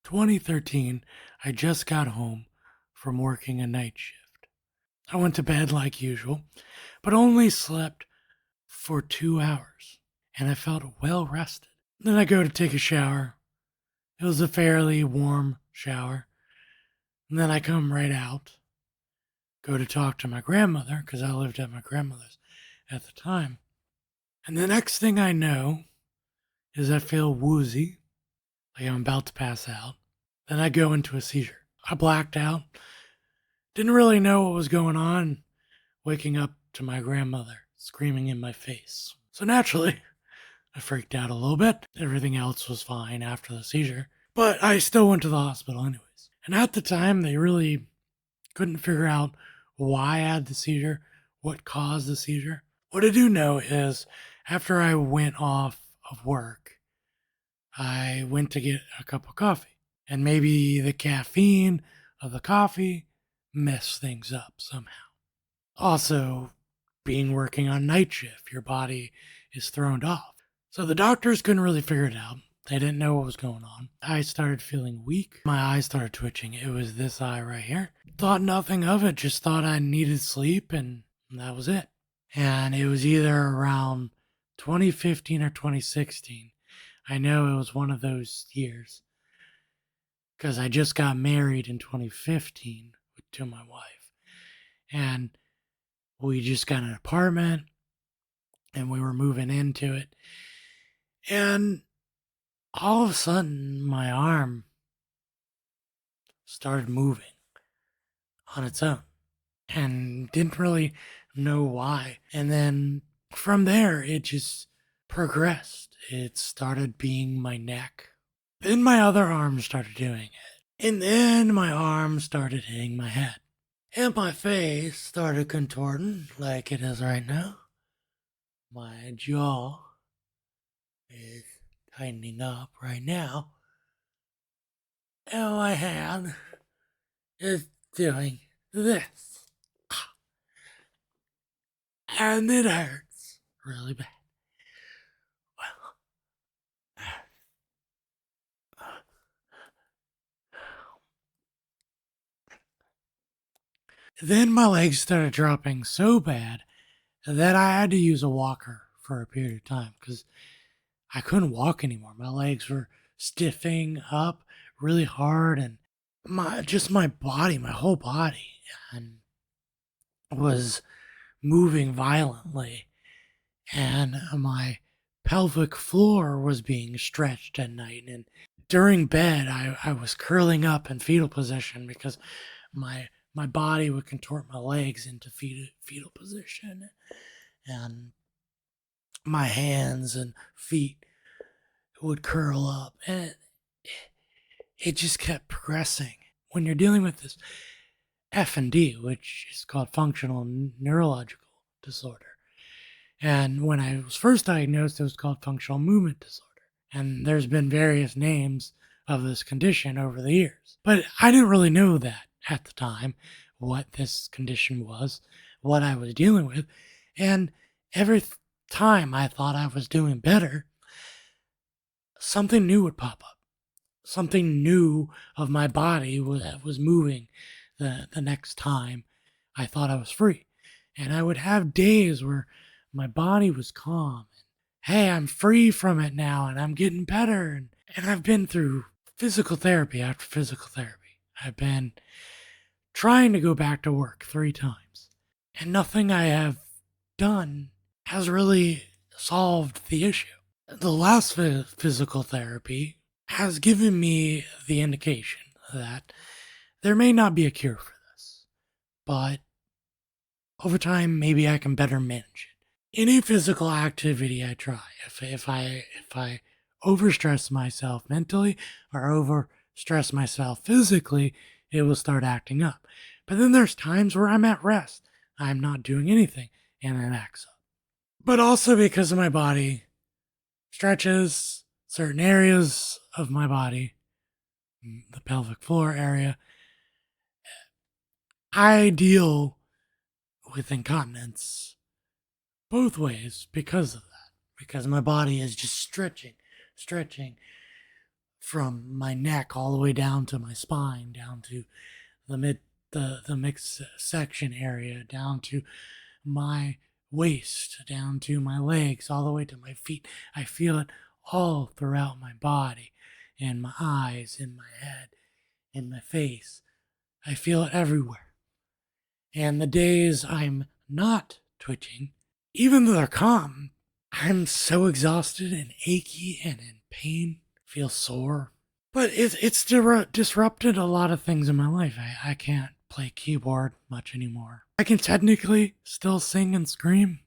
2013, I just got home from working a night shift. I went to bed like usual, but only slept for 2 hours, and I felt well rested. Then I go to take a shower. It was a fairly warm shower. And then I come right out, go to talk to my grandmother, because I lived at my grandmother's at the time. And the next thing I know is I feel woozy, like I'm about to pass out. Then I go into a seizure. I blacked out. Didn't really know what was going on, waking up to my grandmother screaming in my face. So naturally, I freaked out a little bit. Everything else was fine after the seizure, but I still went to the hospital anyways. And at the time, they really couldn't figure out why I had the seizure, what caused the seizure. What I do know is after I went off of work, I went to get a cup of coffee. And maybe the caffeine of the coffee messed things up somehow. Also, being working on night shift, your body is thrown off. So the doctors couldn't really figure it out. They didn't know what was going on. I started feeling weak. My eyes started twitching. It was this eye right here. Thought nothing of it, just thought I needed sleep, and that was it. And it was either around 2015 or 2016. I know it was one of those years because I just got married in 2015 to my wife. And we just got an apartment and we were moving into it. And all of a sudden, my arm started moving on its own and didn't really know why. And then from there, it just progressed. It started being my neck. Then my other arm started doing it. And then my arm started hitting my head. And my face started contorting like it is right now. My jaw is tightening up right now. And my hand is doing this. And it hurts really bad. Then my legs started dropping so bad that I had to use a walker for a period of time because I couldn't walk anymore. My legs were stiffing up really hard, and my body, my whole body, and was moving violently, and my pelvic floor was being stretched at night. And during bed, I was curling up in fetal position because my body would contort my legs into fetal position, and my hands and feet would curl up, and it just kept progressing. When you're dealing with this FND, which is called Functional Neurological Disorder, and when I was first diagnosed, it was called Functional Movement Disorder. And there's been various names of this condition over the years. But I didn't really know that at the time, what this condition was, what I was dealing with. And every time I thought I was doing better, something new would pop up. Something new of my body was moving the next time I thought I was free. And I would have days where my body was calm. Hey, I'm free from it now and I'm getting better. And I've been through physical therapy after physical therapy. I've been trying to go back to work 3 times. And nothing I have done has really solved the issue. The last physical therapy has given me the indication that there may not be a cure for this, but over time, maybe I can better manage it. Any physical activity I try, if I overstress myself mentally or overstress myself physically, it will start acting up. But then there's times where I'm at rest, I'm not doing anything, and it acts up. But also because of my body stretches certain areas of my body, the pelvic floor area, I deal with incontinence both ways because of that. Because my body is just stretching from my neck all the way down to my spine, down to the the mix section area, down to my waist, down to my legs, all the way to my feet. I feel it all throughout my body, in my eyes, in my head, in my face. I feel it everywhere. And the days I'm not twitching, even though they're calm, I'm so exhausted and achy and in pain, feel sore. But it's disrupted a lot of things in my life. I can't play keyboard much anymore. I can technically still sing and scream,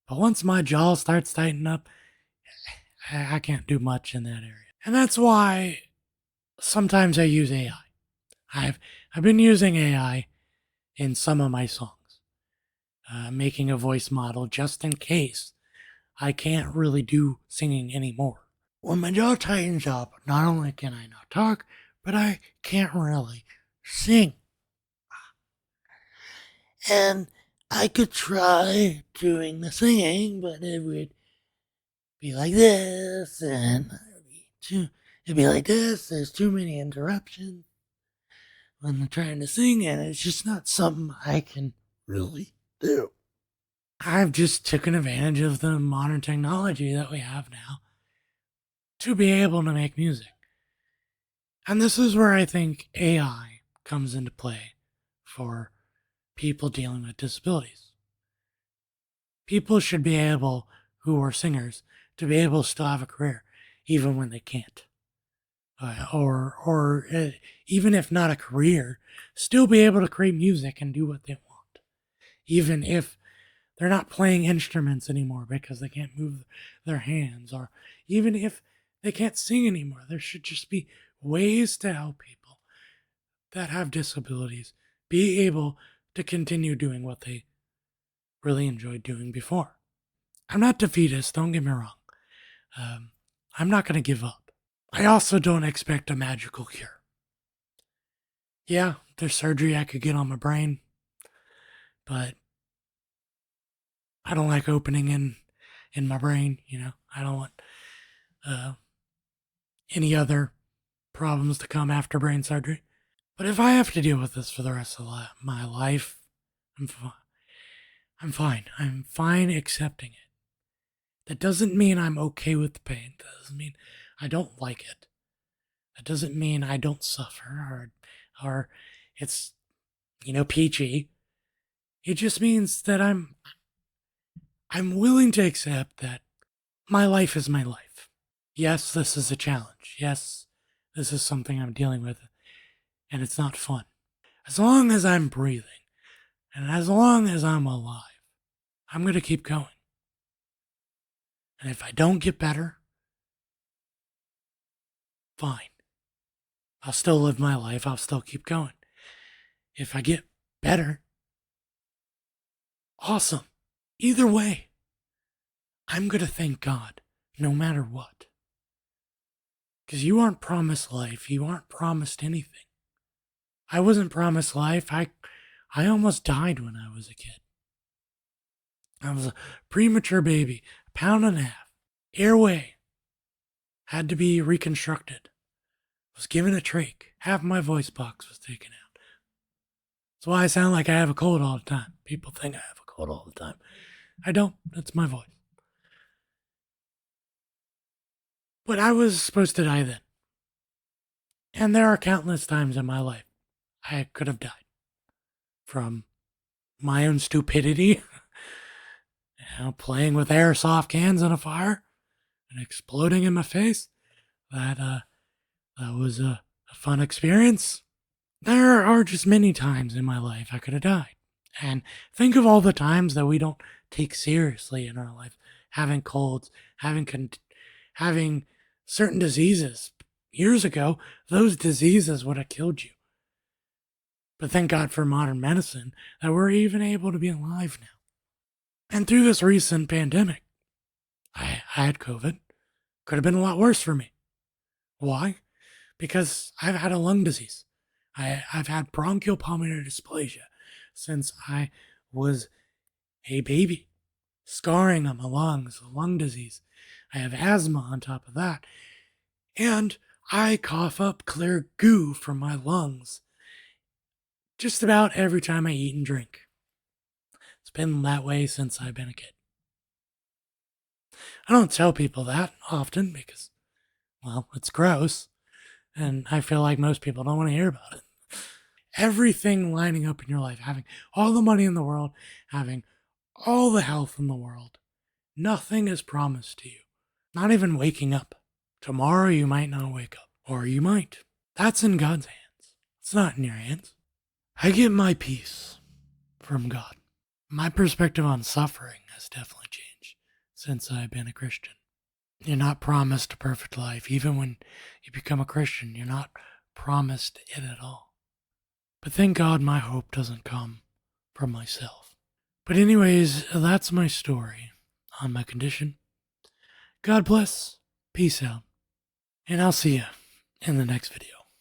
but once my jaw starts tightening up, I can't do much in that area. And that's why sometimes I use AI. I've been using AI in some of my songs, making a voice model just in case I can't really do singing anymore. When my jaw tightens up, not only can I not talk, but I can't really sing. And I could try doing the singing, but it would be like this, and it'd be like this. There's too many interruptions when I'm trying to sing, and it's just not something I can really do. I've just taken advantage of the modern technology that we have now to be able to make music. And this is where I think AI comes into play for people dealing with disabilities. People should be able, who are singers, to be able to still have a career, even when they can't. Or even if not a career, still be able to create music and do what they want. Even if they're not playing instruments anymore because they can't move their hands, or even if they can't sing anymore, there should just be ways to help people that have disabilities be able to continue doing what they really enjoyed doing before. I'm not defeatist, don't get me wrong. I'm not going to give up. I also don't expect a magical cure. Yeah, there's surgery I could get on my brain, but I don't like opening in my brain, you know. I don't want any other problems to come after brain surgery. But if I have to deal with this for the rest of my life, I'm fine. I'm fine. I'm fine accepting it. That doesn't mean I'm okay with the pain. That doesn't mean I don't like it. That doesn't mean I don't suffer or it's, peachy. It just means that I'm willing to accept that my life is my life. Yes, this is a challenge. Yes, this is something I'm dealing with, and it's not fun. As long as I'm breathing, and as long as I'm alive, I'm going to keep going. And if I don't get better, fine. I'll still live my life. I'll still keep going. If I get better, awesome. Either way, I'm going to thank God no matter what. Because you aren't promised life. You aren't promised anything. I wasn't promised life. I almost died when I was a kid. I was a premature baby, a pound and a half. Airway had to be reconstructed. Was given a trach. Half my voice box was taken out. That's why I sound like I have a cold all the time. People think I have a cold all the time. I don't. That's my voice. But I was supposed to die then. And there are countless times in my life I could have died from my own stupidity, playing with airsoft cans in a fire and exploding in my face. That was a fun experience. There are just many times in my life I could have died. And think of all the times that we don't take seriously in our life. Having colds, having certain diseases. Years ago, those diseases would have killed you. But thank God for modern medicine that we're even able to be alive now. And through this recent pandemic, I had COVID. Could have been a lot worse for me. Why? Because I've had a lung disease. I've had bronchial pulmonary dysplasia since I was a baby. Scarring on my lungs, lung disease. I have asthma on top of that. And I cough up clear goo from my lungs just about every time I eat and drink. It's been that way since I've been a kid. I don't tell people that often because, well, it's gross, and I feel like most people don't want to hear about it. Everything lining up in your life, having all the money in the world, having all the health in the world, nothing is promised to you. Not even waking up. Tomorrow you might not wake up, or you might. That's in God's hands. It's not in your hands. I get my peace from God. My perspective on suffering has definitely changed since I've been a Christian. You're not promised a perfect life. Even when you become a Christian, you're not promised it at all. But thank God my hope doesn't come from myself. But anyways, that's my story on my condition. God bless. Peace out. And I'll see you in the next video.